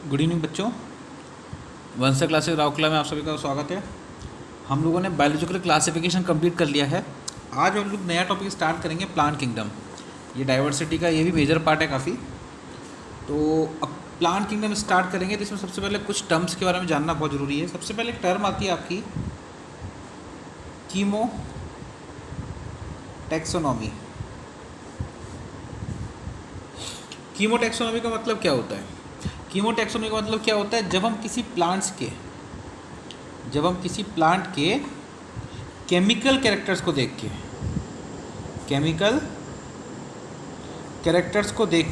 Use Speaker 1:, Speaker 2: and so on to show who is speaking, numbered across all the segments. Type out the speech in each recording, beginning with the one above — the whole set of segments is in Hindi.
Speaker 1: गुड इवनिंग बच्चों। वंशा क्लासेस राउरकेला में आप सभी का स्वागत है। हम लोगों ने बायोलॉजिकल क्लासिफिकेशन कंप्लीट कर लिया है। आज हम लोग नया टॉपिक स्टार्ट करेंगे, प्लांट किंगडम। ये डाइवर्सिटी का ये भी मेजर पार्ट है काफ़ी। तो अब प्लांट किंगडम स्टार्ट करेंगे तो इसमें सबसे पहले कुछ टर्म्स के बारे में जानना बहुत ज़रूरी है। सबसे पहले एक टर्म आती है आपकी कीमो टैक्सोनॉमी। कीमो टैक्सोनॉमी का मतलब क्या होता है? कीमो टैक्सोनॉमी का मतलब क्या होता है? जब हम किसी प्लांट के केमिकल कैरेक्टर्स को देख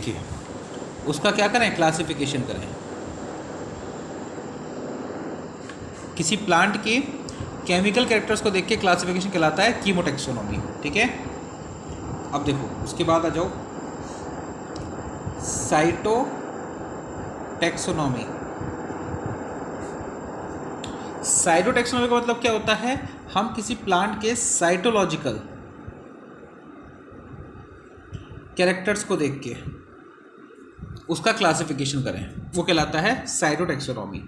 Speaker 1: के उसका क्या करें, क्लासिफिकेशन करें। किसी प्लांट के केमिकल कैरेक्टर्स को देख के क्लासिफिकेशन कहलाता है कीमो टैक्सोनॉमी। ठीक है, अब देखो उसके बाद आ जाओ साइटो टैक्सोनॉमी। साइटो टैक्सोनॉमी का मतलब क्या होता है? हम किसी प्लांट के साइटोलॉजिकल कैरेक्टर्स को देख के उसका क्लासिफिकेशन करें, वो कहलाता है साइटो टैक्सोनॉमी।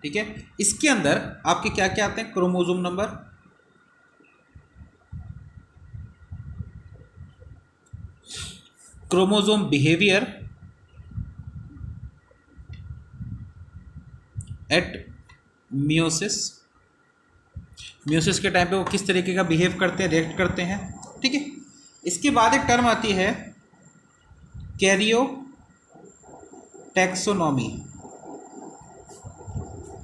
Speaker 1: ठीक है, इसके अंदर आपके क्या क्या आते हैं? Chromosome number, chromosome behaviour eight meiosis के टाइम पे वो किस तरीके का बिहेव करते हैं, रिएक्ट करते हैं। ठीक है, इसके बाद एक टर्म आती है कैरियो टैक्सोनॉमी।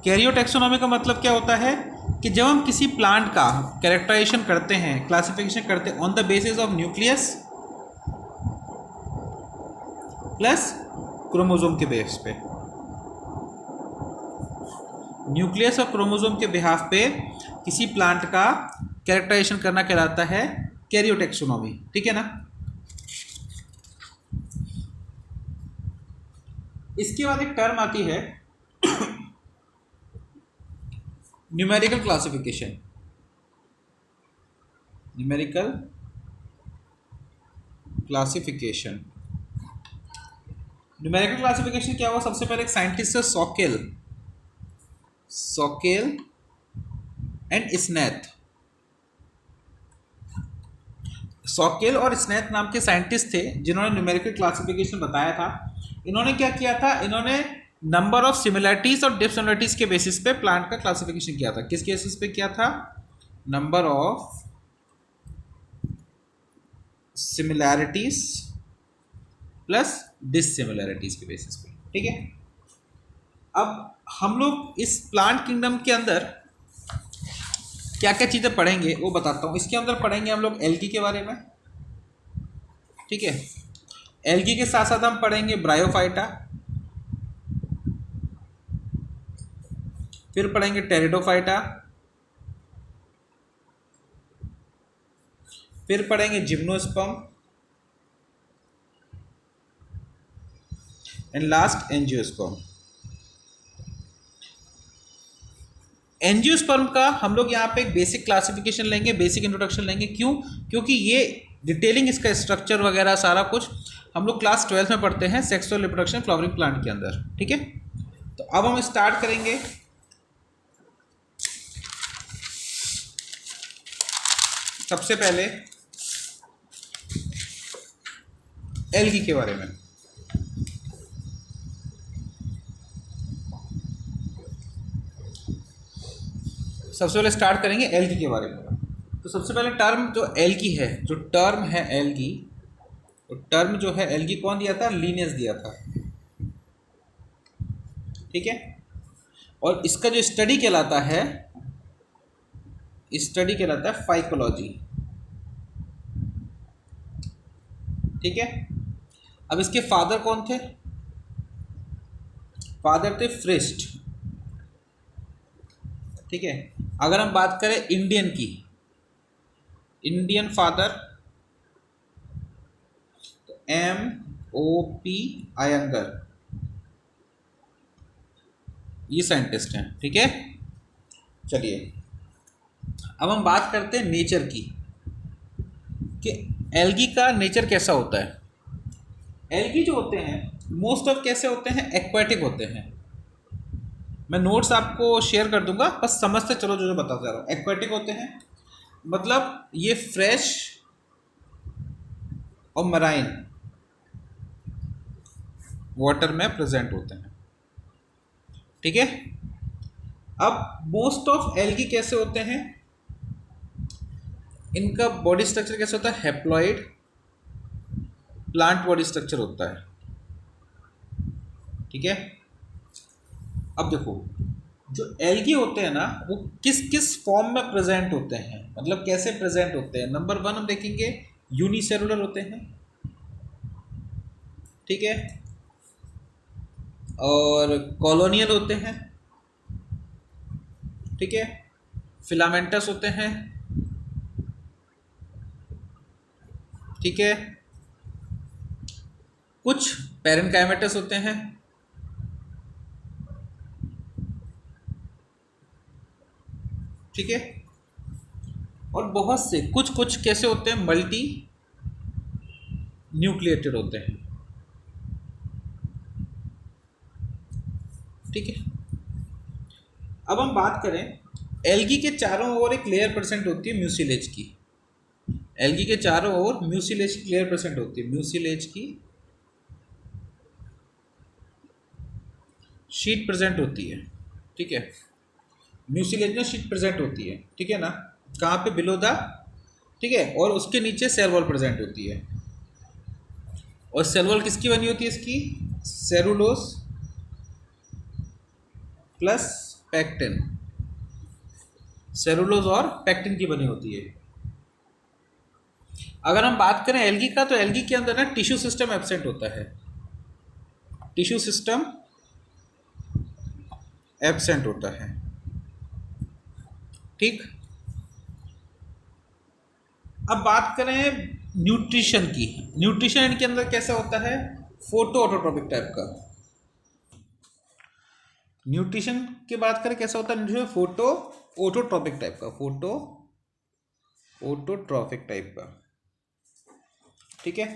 Speaker 1: कैरियो टैक्सोनॉमी का मतलब क्या होता है कि जब हम किसी प्लांट का कैरेक्टराइजेशन करते हैं, क्लासिफिकेशन करते हैं on the basis of nucleus plus chromosome के बेस पे, न्यूक्लियस और क्रोमोसोम के बिहाफ पे किसी प्लांट का कैरेक्टराइजेशन करना कहलाता है कैरियो टैक्सोनॉमी। ठीक है ना। इसके बाद एक टर्म आती है न्यूमेरिकल क्लासिफिकेशन। न्यूमेरिकल क्लासिफिकेशन क्या हुआ? सबसे पहले एक साइंटिस्ट है सॉकेल एंड स्नेथ। सॉकेल और स्नेथ नाम के साइंटिस्ट थे जिन्होंने न्यूमेरिकल क्लासिफिकेशन बताया था। इन्होंने क्या किया था? इन्होंने नंबर ऑफ सिमिलैरिटीज और डिससिमिलैरिटीज के बेसिस पे प्लांट का क्लासिफिकेशन किया था। किस बेसिस पे किया था? नंबर ऑफ सिमिलैरिटीज प्लस डिससिमिलैरिटीज के बेसिस पे। ठीक है, अब हम लोग इस प्लांट किंगडम के अंदर क्या क्या चीज़ें पढ़ेंगे वो बताता हूँ। इसके अंदर पढ़ेंगे हम लोग एल्गी के बारे में। ठीक है, एल्गी के साथ साथ हम पढ़ेंगे ब्रायोफाइटा, फिर पढ़ेंगे टेरिडोफाइटा, फिर पढ़ेंगे gymnosperm and last angiosperm. Angiosperm का हम लोग यहाँ पे एक बेसिक क्लासिफिकेशन लेंगे, बेसिक इंट्रोडक्शन लेंगे। क्यों? क्योंकि ये डिटेलिंग, इसका स्ट्रक्चर वगैरह सारा कुछ हम लोग क्लास 12 में पढ़ते हैं सेक्सुअल रिप्रोडक्शन फ्लावरिंग प्लांट के अंदर। ठीक है, तो अब हम स्टार्ट करेंगे सबसे पहले एल्गी के बारे में। सबसे पहले स्टार्ट करेंगे एल्गी के बारे में। तो सबसे पहले टर्म जो एल्गी है, जो टर्म है एल्गी, तो टर्म जो है एल्गी कौन दिया था? लिनियस दिया था। ठीक है, और इसका जो स्टडी कहलाता है फाइकोलॉजी। ठीक है, अब इसके फादर कौन थे? फादर थे फ्रिस्ट। ठीक है, अगर हम बात करें इंडियन फादर, तो M.O.P. आयंगर, ये साइंटिस्ट हैं। ठीक है, चलिए अब हम बात करते हैं नेचर की कि एल्गी का नेचर कैसा होता है। एल्गी जो होते हैं मोस्ट ऑफ कैसे होते हैं? एक्वाटिक होते हैं। मैं नोट्स आपको शेयर कर दूंगा, बस समझते चलो जो जो बताता जा रहा हूँ। एक्वेटिक होते हैं मतलब ये फ्रेश और मराइन वाटर में प्रेजेंट होते हैं, ठीक है। अब मोस्ट ऑफ एल्गी कैसे होते हैं, इनका बॉडी स्ट्रक्चर कैसे होता है, हैप्लॉइड प्लांट बॉडी स्ट्रक्चर होता है, ठीक है। अब देखो जो एल्गी होते हैं ना वो किस किस फॉर्म में प्रेजेंट होते हैं, मतलब कैसे प्रेजेंट होते हैं। नंबर 1 हम देखेंगे यूनिसेलुलर होते हैं, ठीक है, और कॉलोनियल होते हैं, ठीक है, फिलामेंटस होते हैं, ठीक है, कुछ पैरेनकाइमेटस होते हैं, ठीक है, और बहुत से कुछ कुछ कैसे होते हैं, मल्टी न्यूक्लिएटेड होते हैं, ठीक है। अब हम बात करें एल्गी के चारों ओर एक लेयर प्रेजेंट होती है म्यूसिलेज की, एल्गी के चारों ओर म्यूसिलेज की लेयर प्रेजेंट होती है, म्यूसिलेज की शीट प्रेजेंट होती है, ठीक है, म्यूसिलेज में शीट प्रेजेंट होती है, ठीक है ना, कहाँ पे, बिलो द, ठीक है, और उसके नीचे सेल वॉल प्रेजेंट होती है। और सेल वॉल किसकी बनी होती है, इसकी सेलुलोज प्लस पैक्टिन, सेलुलोज और पैक्टिन की बनी होती है। अगर हम बात करें एल्गी का, तो एल्गी के अंदर ना टिश्यू सिस्टम एब्सेंट होता है, टिश्यू सिस्टम एब्सेंट होता है, ठीक। अब बात करें न्यूट्रिशन की, न्यूट्रिशन इनके अंदर कैसा होता है, फोटो ऑटोट्रॉपिक टाइप का। न्यूट्रिशन की बात करें कैसा होता है न्यूट्रिशन, फोटो ऑटोट्रॉपिक टाइप का, फोटो ऑटोट्रॉपिक टाइप का, ठीक है।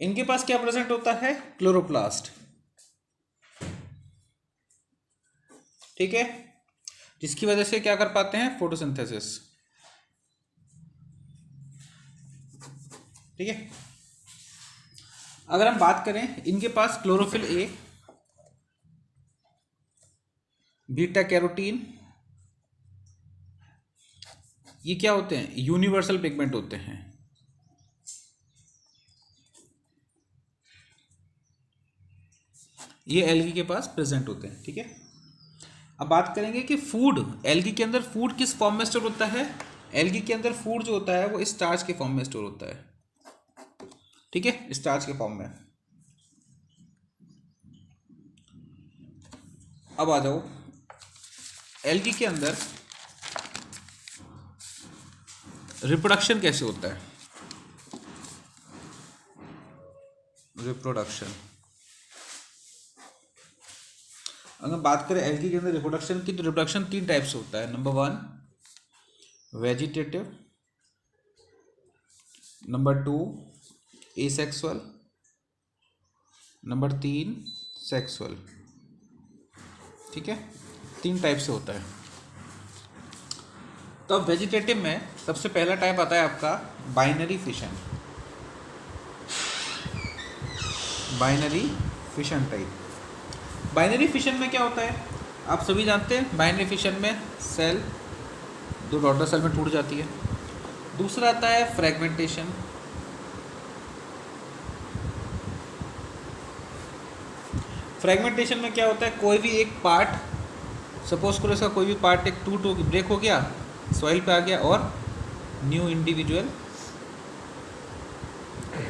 Speaker 1: इनके पास क्या प्रेजेंट होता है, क्लोरोप्लास्ट, ठीक है, जिसकी वजह से क्या कर पाते हैं, फोटोसिंथेसिस, ठीक है। अगर हम बात करें इनके पास क्लोरोफिल ए, बीटा कैरोटीन, ये क्या होते हैं, यूनिवर्सल पिगमेंट होते हैं, ये एल्गी के पास प्रेजेंट होते हैं, ठीक है। अब बात करेंगे कि फूड, एल्गी के अंदर फूड किस फॉर्म में स्टोर होता है, एल्गी के अंदर फूड जो होता है वो स्टार्च के फॉर्म में स्टोर होता है, ठीक है, स्टार्च के फॉर्म में। अब आ जाओ एल्गी के अंदर रिप्रोडक्शन कैसे होता है, रिप्रोडक्शन, अगर बात करें एल्गी के अंदर रिप्रोडक्शन की, तो रिप्रोडक्शन 3 टाइप से होता है। Number 1 vegetative, number 2 asexual, number 3 sexual, ठीक है, 3 टाइप से होता है। तो अब वेजिटेटिव में सबसे पहला टाइप आता है आपका binary fission, binary fission type. Binary fission में क्या होता है, आप सभी जानते हैं, बाइनरी फिशन में सेल 2 डॉटर सेल में टूट जाती है। दूसरा आता है फ्रेगमेंटेशन, फ्रेगमेंटेशन में क्या होता है, कोई भी एक पार्ट, सपोज करो इसका कोई भी पार्ट एक टूट हो, ब्रेक हो गया, सॉइल पे आ गया और न्यू इंडिविजुअल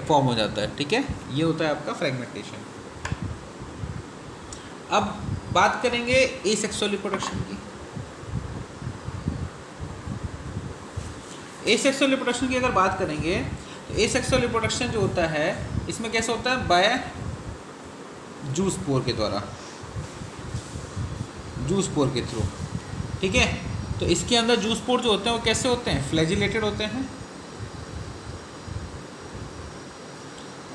Speaker 1: फॉर्म हो जाता है, ठीक है, ये होता है आपका फ्रेगमेंटेशन। अब बात करेंगे एसेक्सुअल रिप्रोडक्शन की। एसेक्सुअल रिप्रोडक्शन की अगर बात करेंगे तो एसेक्सुअल रिप्रोडक्शन जो होता है इसमें कैसा होता है, बाय जूस्पोर के द्वारा, जूस्पोर के थ्रू, ठीक है। तो इसके अंदर जूस्पोर जो होते हैं वो कैसे होते हैं, फ्लैजिलेटेड होते हैं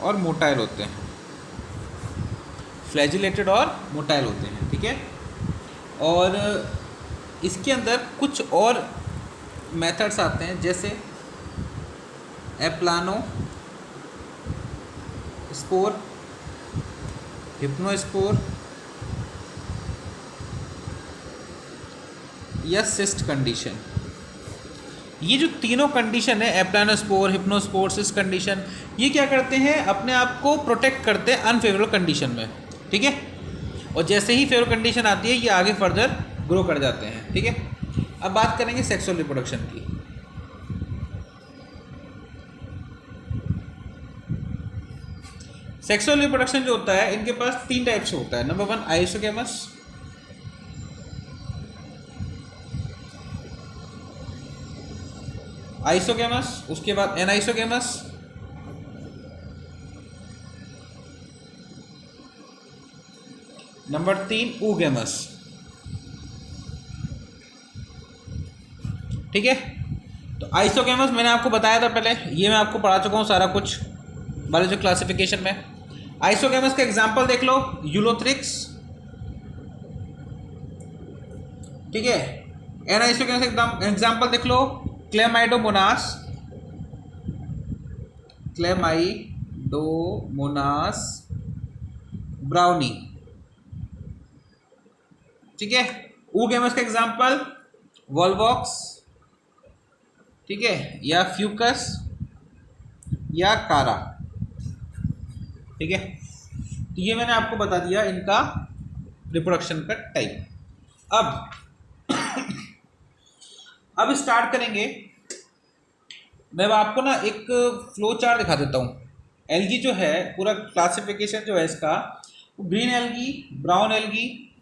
Speaker 1: और मोटाइल होते हैं, फ्लैजिलेटेड और मोटाइल होते हैं, ठीक है। और इसके अंदर कुछ और मेथड्स आते हैं, जैसे एप्लानो स्पोर, हिप्नोस्पोर या सिस्ट कंडीशन। ये जो तीनों कंडीशन है, एप्लानोस्पोर, हिप्नोस्पोर, सिस्ट कंडीशन, ये क्या करते हैं, अपने आप को प्रोटेक्ट करते हैं अनफेवरेबल कंडीशन में, ठीक है। और जैसे ही फेवरेबल कंडीशन आती है ये आगे फर्दर ग्रो कर जाते हैं, ठीक है। अब बात करेंगे सेक्सुअल रिप्रोडक्शन की। सेक्सुअल रिप्रोडक्शन जो होता है, इनके पास 3 टाइप से होता है। नंबर 1 आइसोगेमस, उसके बाद एनाइसोगेमस, नंबर 3 ऊगेमस, ठीक है। तो आइसोगेमस मैंने आपको बताया था पहले, ये मैं आपको पढ़ा चुका हूँ सारा कुछ वाले जो क्लासिफिकेशन में। आइसोगेमस का एग्जांपल देख लो, यूलोथ्रिक्स, ठीक है। एनाइसोगेमस का एग्जांपल देख लो, क्लेमाइडोमोनास, ब्राउनी, ठीक है। ऊगेमस का एग्जांपल वोल्वॉक्स, ठीक है, या फ्यूकस या कारा, ठीक है। तो ये मैंने आपको बता दिया इनका रिप्रोडक्शन का टाइप। अब स्टार्ट करेंगे। मैं आपको ना एक फ्लो चार्ट दिखा देता हूँ। एल्गी जो है, पूरा क्लासिफिकेशन जो है इसका, green algae, brown algae,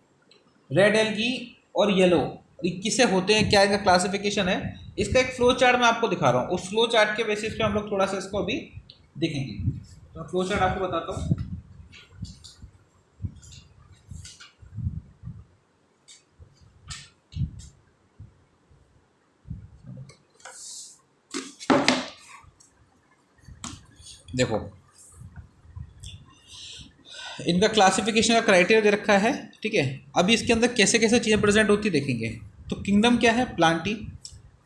Speaker 1: red algae और येलो, किससे होते हैं, क्या इनका क्लासिफिकेशन है, इसका एक फ्लो चार्ट मैं आपको दिखा रहा हूँ। उस फ्लो चार्ट के बेसिस पे हम लोग थोड़ा सा इसको अभी देखेंगे। तो फ्लो चार्ट आपको बताता हूँ। देखो, इनका क्लासिफिकेशन का क्राइटेरिया दे रखा है, ठीक है। अभी इसके अंदर कैसे कैसे चीज़ें प्रेजेंट होती देखेंगे। तो किंगडम क्या है, प्लांटी।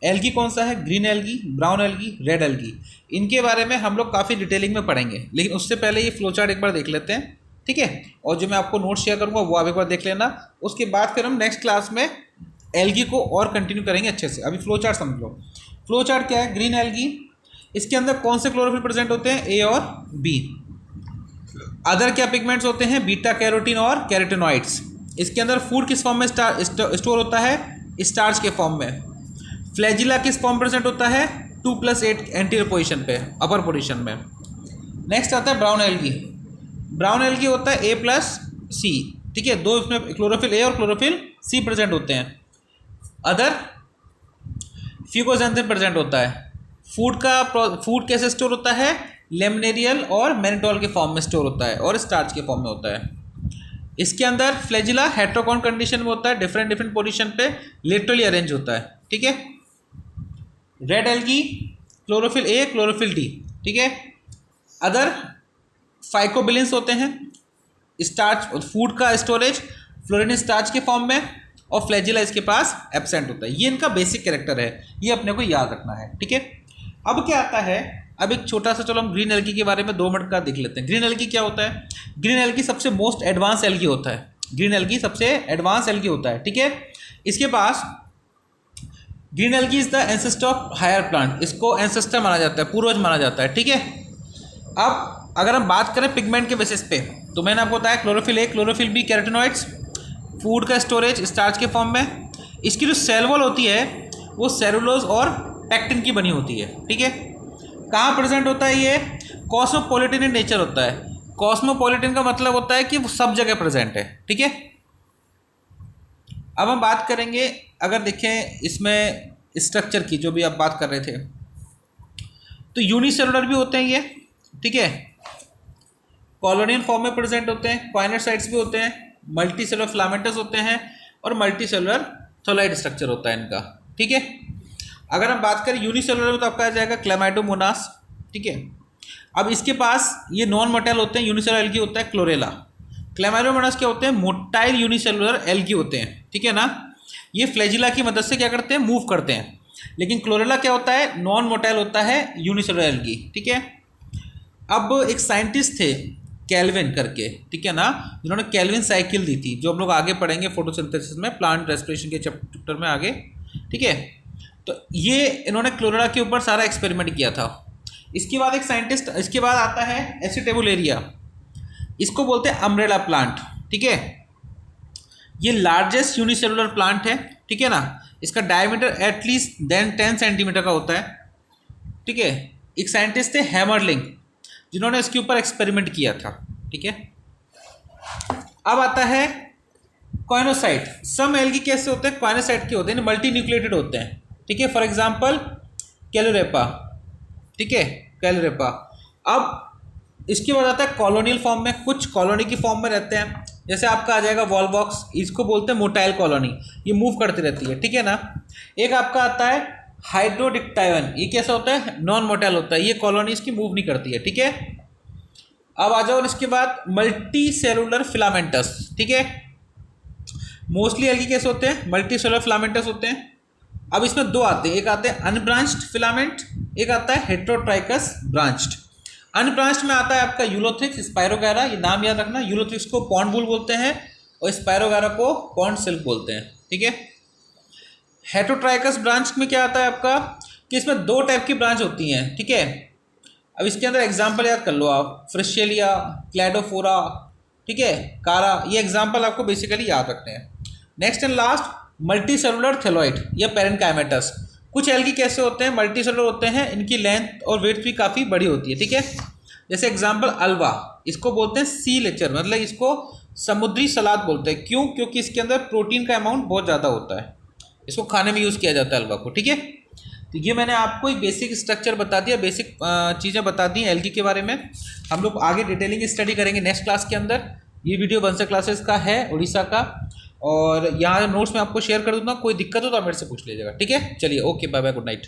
Speaker 1: एल्गी कौन सा है, green algae, brown algae, red algae. इनके बारे में हम लोग काफ़ी डिटेलिंग में पढ़ेंगे, लेकिन उससे पहले ये फ्लो चार्ट एक बार देख लेते हैं, ठीक है। और जो मैं आपको नोट शेयर करूँगा वो आप एक बार देख लेना। उसके बाद फिर हम नेक्स्ट क्लास में एल्गी को और कंटिन्यू करेंगे अच्छे से। अभी फ्लो चार्ट समझ लो। फ्लो चार्ट क्या है, ग्रीन एल्गी, इसके अंदर कौन से क्लोरोफिल प्रेजेंट होते हैं, ए और बी। अदर क्या पिगमेंट्स होते हैं, बीटा कैरोटीन और कैरोटिनॉइड्स। इसके अंदर फूड किस फॉर्म में स्टोर होता है, स्टार्च के फॉर्म में। फ्लैजिला किस फॉर्म प्रेजेंट होता है, 2+8 एंटीरियर पोजीशन पे, अपर पोजीशन में। नेक्स्ट आता है ब्राउन एल्गी। ब्राउन एल्गी होता है A+C, ठीक है। दो इसमें क्लोरोफिल ए और क्लोरोफिल सी प्रेजेंट होते हैं। अदर फ्यूकोजेंथिन प्रेजेंट होता है। फूड कैसे स्टोर होता है, लेमनेरियल और मैनिटोल के फॉर्म में स्टोर होता है और स्टार्च के फॉर्म में होता है। इसके अंदर फ्लैजिला हेट्रोकॉन कंडीशन में होता है, डिफरेंट पोजीशन पे लेटरली अरेंज होता है, ठीक है। Red algae, chlorophyll A, chlorophyll D, ठीक है। अदर फाइकोबिलिन्स होते हैं, स्टार्च फूड का स्टोरेज फ्लोरिन स्टार्च के फॉर्म में, और फ्लैजिला इसके पास एब्सेंट होता है। ये इनका बेसिक कैरेक्टर है, ये अपने को याद रखना है, ठीक है। अब क्या आता है, अब एक छोटा सा, चलो हम ग्रीन एल्गी के बारे में 2 मिनट का देख लेते हैं। ग्रीन एल्गी क्या होता है, ग्रीन एल्गी सबसे मोस्ट एडवांस एल्गी होता है। ग्रीन एल्गी सबसे एडवांस एल्गी होता है, ठीक है। इसके पास green algae is the ancestor of higher plant, इसको एंसेस्टर माना जाता है, पूर्वज माना जाता है, ठीक है। अब अगर हम बात करें पिगमेंट के बेसिस पे, तो मैंने आपको बताया chlorophyll A, chlorophyll B, carotenoids, food का स्टोरेज स्टार्च के फॉर्म में। इसकी जो सेल वॉल होती है वो सेलुलोज और पैक्टिन की बनी होती है, ठीक है। कहाँ प्रेजेंट होता है ये, कॉस्मोपॉलिटन इन नेचर होता है। कॉस्मोपॉलिटन का मतलब होता है कि वो सब जगह प्रेजेंट है, ठीक है। अब हम बात करेंगे, अगर देखें इसमें स्ट्रक्चर की, जो भी आप बात कर रहे थे, तो यूनिसेलुलर भी होते हैं ये, ठीक है। कॉलोनियल फॉर्म में प्रेजेंट होते हैं, क्वाइनोसाइट्स भी होते हैं, मल्टी सेलुलर फिलामेंटस होते हैं, और मल्टी सेलुलर थोलाइड स्ट्रक्चर होता है इनका, ठीक है। अगर हम बात करें यूनिसेलुलर में, तो आपका आ जाएगा क्लेमाइडोमोनास, ठीक है। अब इसके पास ये नॉन मोटाइल होते हैं, यूनिसेलुलर एल्गी होता है क्लोरेला। क्लैमाइडोमोनास क्या होते हैं, मोटाइल यूनिसेलुलर एल्गी होते हैं, ठीक है ना। ये फ्लैजिला की मदद से क्या करते हैं, मूव करते हैं। लेकिन क्लोरेला क्या होता है, नॉन मोटाइल होता है यूनिसेलुलर एल्गी, ठीक है। अब एक साइंटिस्ट थे कैल्विन करके, ठीक है ना, जिन्होंने कैल्विन साइकिल दी थी, जो हम लोग आगे पढ़ेंगे फोटोसिंथेसिस में, प्लांट रेस्पिरेशन के चैप्टर में आगे, ठीक है। तो ये इन्होंने क्लोरेला के ऊपर सारा एक्सपेरिमेंट किया था। इसके बाद एक साइंटिस्ट, इसके बाद आता है एसिटेबुलेरिया, इसको बोलते हैं अम्ब्रेला प्लांट, ठीक है। ये लार्जेस्ट यूनिसेलुलर प्लांट है, ठीक है ना। इसका डायमीटर एटलीस्ट देन 10 सेंटीमीटर का होता है, ठीक है। एक साइंटिस्ट थे हैमरलिंग, जिन्होंने इसके ऊपर एक्सपेरिमेंट किया था, ठीक है। अब आता है कॉइनोसाइट। सम एल्गी कैसे होते हैं, कॉइनोसाइट के होते हैं, मल्टी न्यूक्लिएटेड होते हैं, ठीक है। फॉर एग्जांपल कैलोरेपा, ठीक है, कैलोरेपा। अब इसके बाद आता है कॉलोनियल फॉर्म में, कुछ कॉलोनी की फॉर्म में रहते हैं, जैसे आपका आ जाएगा वॉलबॉक्स, इसको बोलते हैं मोटाइल कॉलोनी, ये मूव करती रहती है, ठीक है ना। एक आपका आता है हाइड्रोडिक्टाइवन, ये कैसा होता है, नॉन मोटाइल होता है, ये कॉलोनी इसकी मूव नहीं करती है, ठीक है। अब आ जाओ इसके बाद मल्टी सेलुलर फिलामेंटस, ठीक है। मोस्टली एल्गी कैसे होते हैं, मल्टी सेलुलर फिलामेंटस होते हैं। अब इसमें दो आते हैं, एक आते हैं अनब्रांच्ड फिलामेंट, एक आता है हेट्रोट्राइकस ब्रांच्ड। अनब्रांच्ड में आता है आपका यूलोथ्रिक्स, स्पायरोगैरा, ये नाम याद रखना, यूलोथ्रिक्स को पॉन्ड वूल बोलते हैं और स्पायरोगैरा को पॉन्ड सिल्क बोलते हैं, ठीक है। हेट्रोट्राइकस ब्रांच में क्या आता है आपका, कि इसमें दो टाइप की ब्रांच होती हैं, ठीक है। अब इसके अंदर एग्जाम्पल याद कर लो आप, फ्रिशेलिया, क्लैडोफोरा, ठीक है, कारा, ये एग्जाम्पल आपको बेसिकली याद रखते हैं। Next and last multi cellular thalloid या पेरेनकाइमेटस। कुछ एल्गी कैसे होते हैं, मल्टी सेलुलर होते हैं, इनकी लेंथ और वेट भी काफ़ी बड़ी होती है, ठीक है। जैसे एग्जाम्पल अल्वा, इसको बोलते हैं सी लेचर, मतलब इसको समुद्री सलाद बोलते हैं, क्यों, क्योंकि इसके अंदर प्रोटीन का अमाउंट बहुत ज़्यादा होता है, इसको खाने में यूज़ किया जाता है अल्वा को, ठीक है। तो ये मैंने आपको एक बेसिक स्ट्रक्चर बता दिया, बेसिक चीज़ें बता दी एल्गी के बारे में। हम लोग आगे डिटेलिंग स्टडी करेंगे नेक्स्ट क्लास के अंदर। ये वीडियो बंसर क्लासेस का है, उड़ीसा का, और यहाँ नोट्स में आपको शेयर कर दूँगा, कोई दिक्कत हो तो आप मेरे से पूछ लीजिएगा, ठीक है। चलिए, okay, bye bye, good night.